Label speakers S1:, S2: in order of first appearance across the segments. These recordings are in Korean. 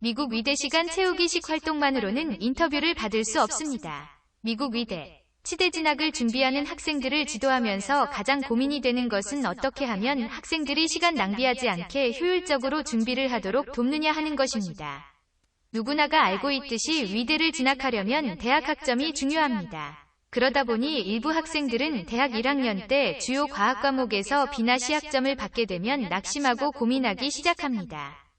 S1: 미국 위대 시간 채우기식 활동만으로는 인터뷰를 받을 수 없습니다. 미국 위대 치대 진학을 준비하는 학생들을 지도하면서 가장 고민이 되는 것은 어떻게 하면 학생들이 시간 낭비하지 않게 효율적으로 준비를 하도록 돕느냐 하는 것입니다. 누구나가 알고 있듯이 위대를 진학하려면 대학 학점이 중요합니다. 그러다 보니 일부 학생들은 대학 1학년 때 주요 과학 과목에서 B나 C 학점을 받게 되면 낙심하고 고민하기 시작합니다.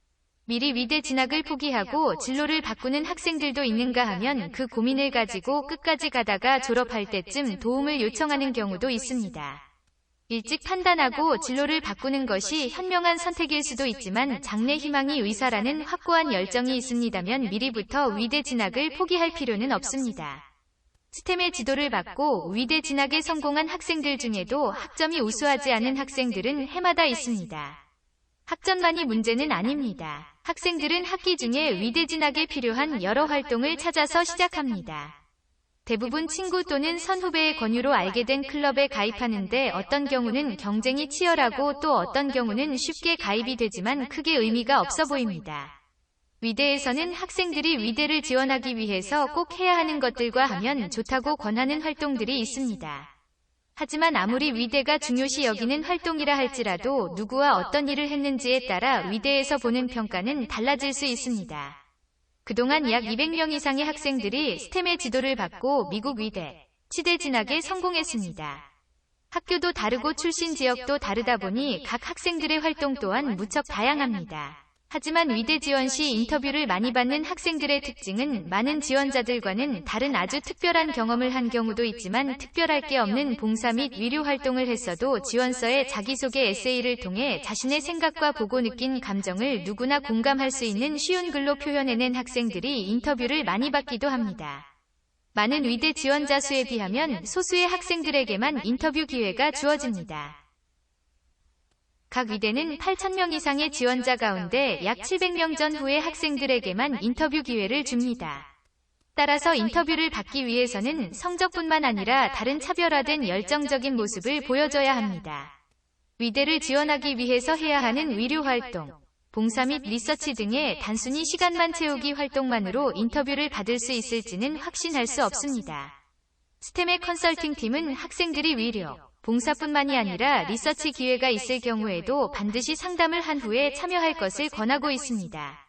S1: 미리 위대 진학을 포기하고 진로를 바꾸는 학생들도 있는가 하면 그 고민을 가지고 끝까지 가다가 졸업할 때쯤 도움을 요청하는 경우도 있습니다. 일찍 판단하고 진로를 바꾸는 것이 현명한 선택일 수도 있지만 장래 희망이 의사라는 확고한 열정이 있습니다면 미리부터 위대 진학을 포기할 필요는 없습니다. 스템의 지도를 받고 위대 진학에 성공한 학생들 중에도 학점이 우수하지 않은 학생들은 해마다 있습니다. 학점만이 문제는 아닙니다. 학생들은 학기 중에 위대 진학에 필요한 여러 활동을 찾아서 시작합니다. 대부분 친구 또는 선후배의 권유로 알게 된 클럽에 가입하는데 어떤 경우는 경쟁이 치열하고 또 어떤 경우는 쉽게 가입이 되지만 크게 의미가 없어 보입니다. 위대에서는 학생들이 위대를 지원하기 위해서 꼭 해야 하는 것들과 하면 좋다고 권하는 활동들이 있습니다. 하지만 아무리 위대가 중요시 여기는 활동이라 할지라도 누구와 어떤 일을 했는지에 따라 위대에서 보는 평가는 달라질 수 있습니다. 그동안 약 200명 이상의 학생들이 스템의 지도를 받고 미국 위대, 치대 진학에 성공했습니다. 학교도 다르고 출신 지역도 다르다 보니 각 학생들의 활동 또한 무척 다양합니다. 하지만 위대 지원 시 인터뷰를 많이 받는 학생들의 특징은 많은 지원자들과는 다른 아주 특별한 경험을 한 경우도 있지만 특별할 게 없는 봉사 및 위료 활동을 했어도 지원서에 자기소개 에세이를 통해 자신의 생각과 보고 느낀 감정을 누구나 공감할 수 있는 쉬운 글로 표현해낸 학생들이 인터뷰를 많이 받기도 합니다. 많은 위대 지원자 수에 비하면 소수의 학생들에게만 인터뷰 기회가 주어집니다. 각 위대는 8,000명 이상의 지원자 가운데 약 700명 전후의 학생들에게만 인터뷰 기회를 줍니다. 따라서 인터뷰를 받기 위해서는 성적뿐만 아니라 다른 차별화된 열정적인 모습을 보여줘야 합니다. 위대를 지원하기 위해서 해야 하는 위료 활동, 봉사 및 리서치 등의 단순히 시간만 채우기 활동만으로 인터뷰를 받을 수 있을지는 확신할 수 없습니다. 스템의 컨설팅 팀은 학생들이 위료, 봉사뿐만이 아니라 리서치 기회가 있을 경우에도 반드시 상담을 한 후에 참여할 것을 권하고 있습니다.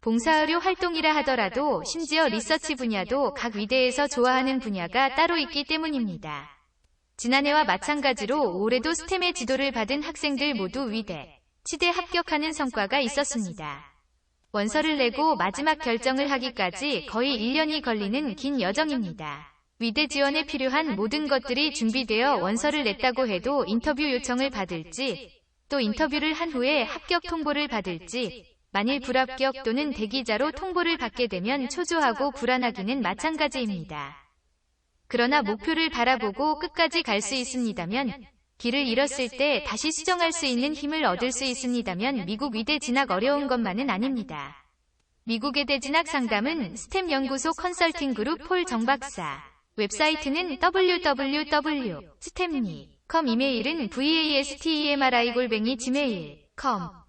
S1: 봉사의료 활동이라 하더라도 심지어 리서치 분야도 각 위대에서 좋아하는 분야가 따로 있기 때문입니다. 지난해와 마찬가지로 올해도 스템의 지도를 받은 학생들 모두 위대, 치대 합격하는 성과가 있었습니다. 원서를 내고 마지막 결정을 하기까지 거의 1년이 걸리는 긴 여정입니다. 위대 지원에 필요한 모든 것들이 준비되어 원서를 냈다고 해도 인터뷰 요청을 받을지, 또 인터뷰를 한 후에 합격 통보를 받을지, 만일 불합격 또는 대기자로 통보를 받게 되면 초조하고 불안하기는 마찬가지입니다. 그러나 목표를 바라보고 끝까지 갈 수 있습니다면, 길을 잃었을 때 다시 수정할 수 있는 힘을 얻을 수 있습니다면 미국 위대 진학 어려운 것만은 아닙니다. 미국 위대 진학 상담은 스템 연구소 컨설팅 그룹 폴 정박사. 웹사이트는 www.stemni.com. 이메일은 vastemri@gmail.com.